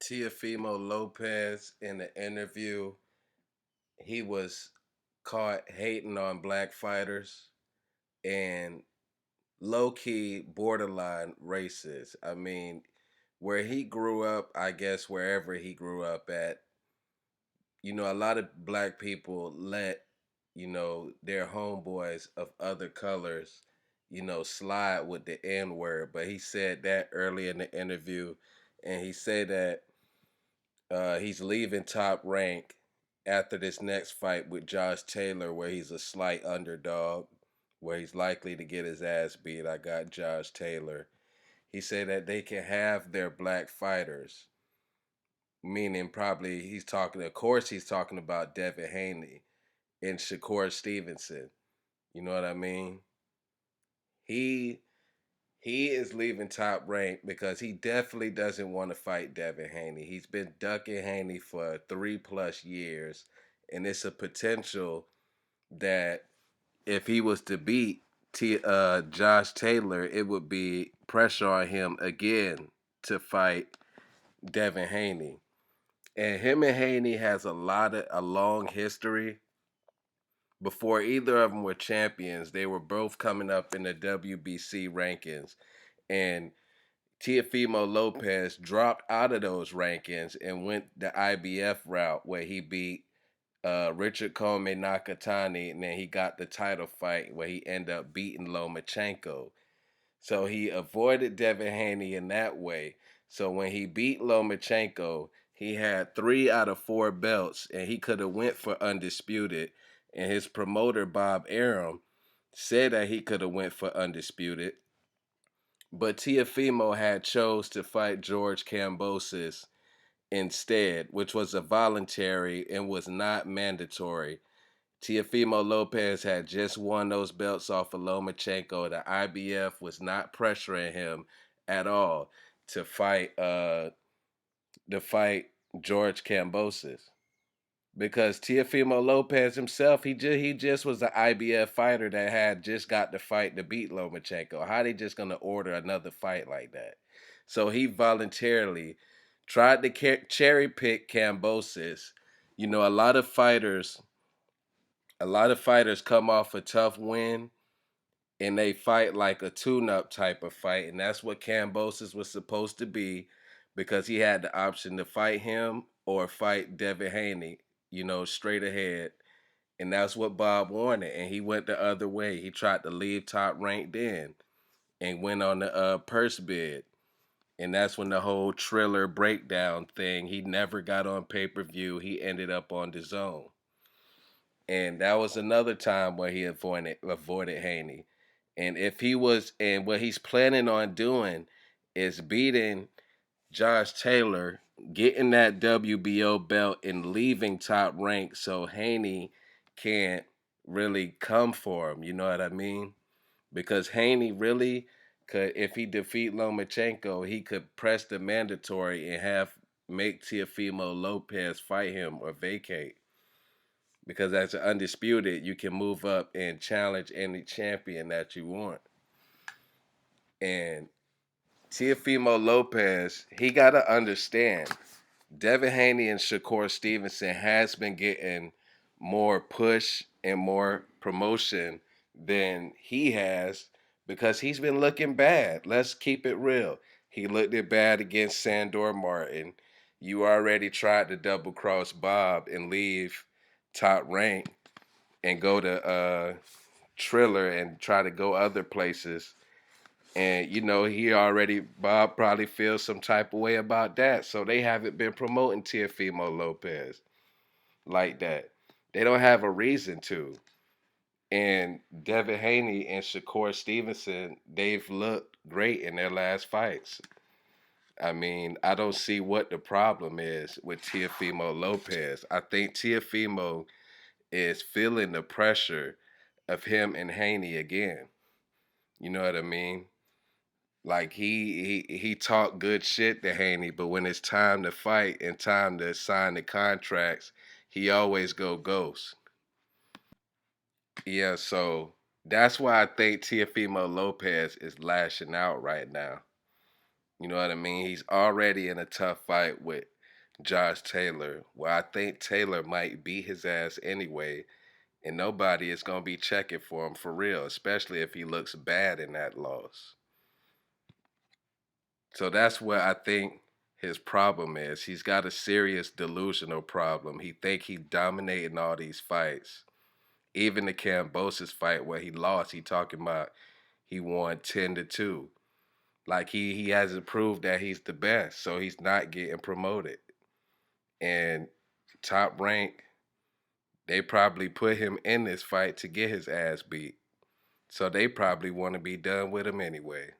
Teofimo Lopez in the interview, he was caught hating on black fighters and low key borderline racist. I mean, where he grew up, I guess wherever he grew up at, a lot of black people let, their homeboys of other colors, slide with the N word. But he said that early in the interview, and he said that he's leaving Top Rank after this next fight with Josh Taylor, where he's a slight underdog, where he's likely to get his ass beat. I got Josh Taylor. He said that they can have their black fighters, meaning probably of course, he's talking about Devin Haney and Shakur Stevenson. You know what I mean? He he is leaving Top Rank because he definitely doesn't want to fight Devin Haney. He's been ducking Haney for 3+ years, and it's a potential that if he was to beat Josh Taylor, it would be pressure on him again to fight Devin Haney. And him and Haney has a long history. Before either of them were champions, they were both coming up in the WBC rankings, and Teofimo Lopez dropped out of those rankings and went the IBF route where he beat Richard Coleman Nakatani, and then he got the title fight where he ended up beating Lomachenko. So he avoided Devin Haney in that way. So when he beat Lomachenko, he had 3 out of 4 belts, and he could have went for undisputed. And his promoter Bob Arum said that he could have went for undisputed, but Teofimo had chose to fight George Kambosos instead, which was a voluntary and was not mandatory. Teofimo Lopez had just won those belts off of Lomachenko. The IBF was not pressuring him at all to fight George Kambosos, because Teofimo Lopez himself, he just was an IBF fighter that had just got the fight to beat Lomachenko. How they just gonna order another fight like that? So he voluntarily tried to cherry pick Kambosos. You know, a lot of fighters come off a tough win and they fight like a tune-up type of fight, and that's what Kambosos was supposed to be, because he had the option to fight him or fight Devin Haney, straight ahead, and that's what Bob wanted, and he went the other way. He tried to leave Top Rank then and went on the purse bid, and that's when the whole Triller breakdown thing. He never got on pay-per-view. He ended up on the Zone, and that was another time where he avoided Haney. And what he's planning on doing is beating Josh Taylor, getting that WBO belt, and leaving Top Rank so Haney can't really come for him. You know what I mean? Because Haney really could, if he defeat Lomachenko, he could press the mandatory and make Teofimo Lopez fight him or vacate. Because as an undisputed, you can move up and challenge any champion that you want. And Teofimo Lopez, he got to understand, Devin Haney and Shakur Stevenson has been getting more push and more promotion than he has, because he's been looking bad. Let's keep it real. He looked it bad against Sandor Martin. You already tried to double cross Bob and leave Top Rank and go to Triller and try to go other places. And Bob probably feels some type of way about that. So they haven't been promoting Teofimo Lopez like that. They don't have a reason to. And Devin Haney and Shakur Stevenson, they've looked great in their last fights. I mean, I don't see what the problem is with Teofimo Lopez. I think Teofimo is feeling the pressure of him and Haney again. You know what I mean? Like he talked good shit to Haney, but when it's time to fight and time to sign the contracts, he always go ghost. Yeah, so that's why I think Teofimo Lopez is lashing out right now. You know what I mean? He's already in a tough fight with Josh Taylor. Well, I think Taylor might beat his ass anyway, and nobody is going to be checking for him for real, especially if he looks bad in that loss. So that's what I think his problem is. He's got a serious delusional problem. He think he dominating all these fights. Even the Cambosis fight where he lost, he talking about he won 10-2. Like he hasn't proved that he's the best, so he's not getting promoted. And Top Rank, they probably put him in this fight to get his ass beat. So they probably want to be done with him anyway.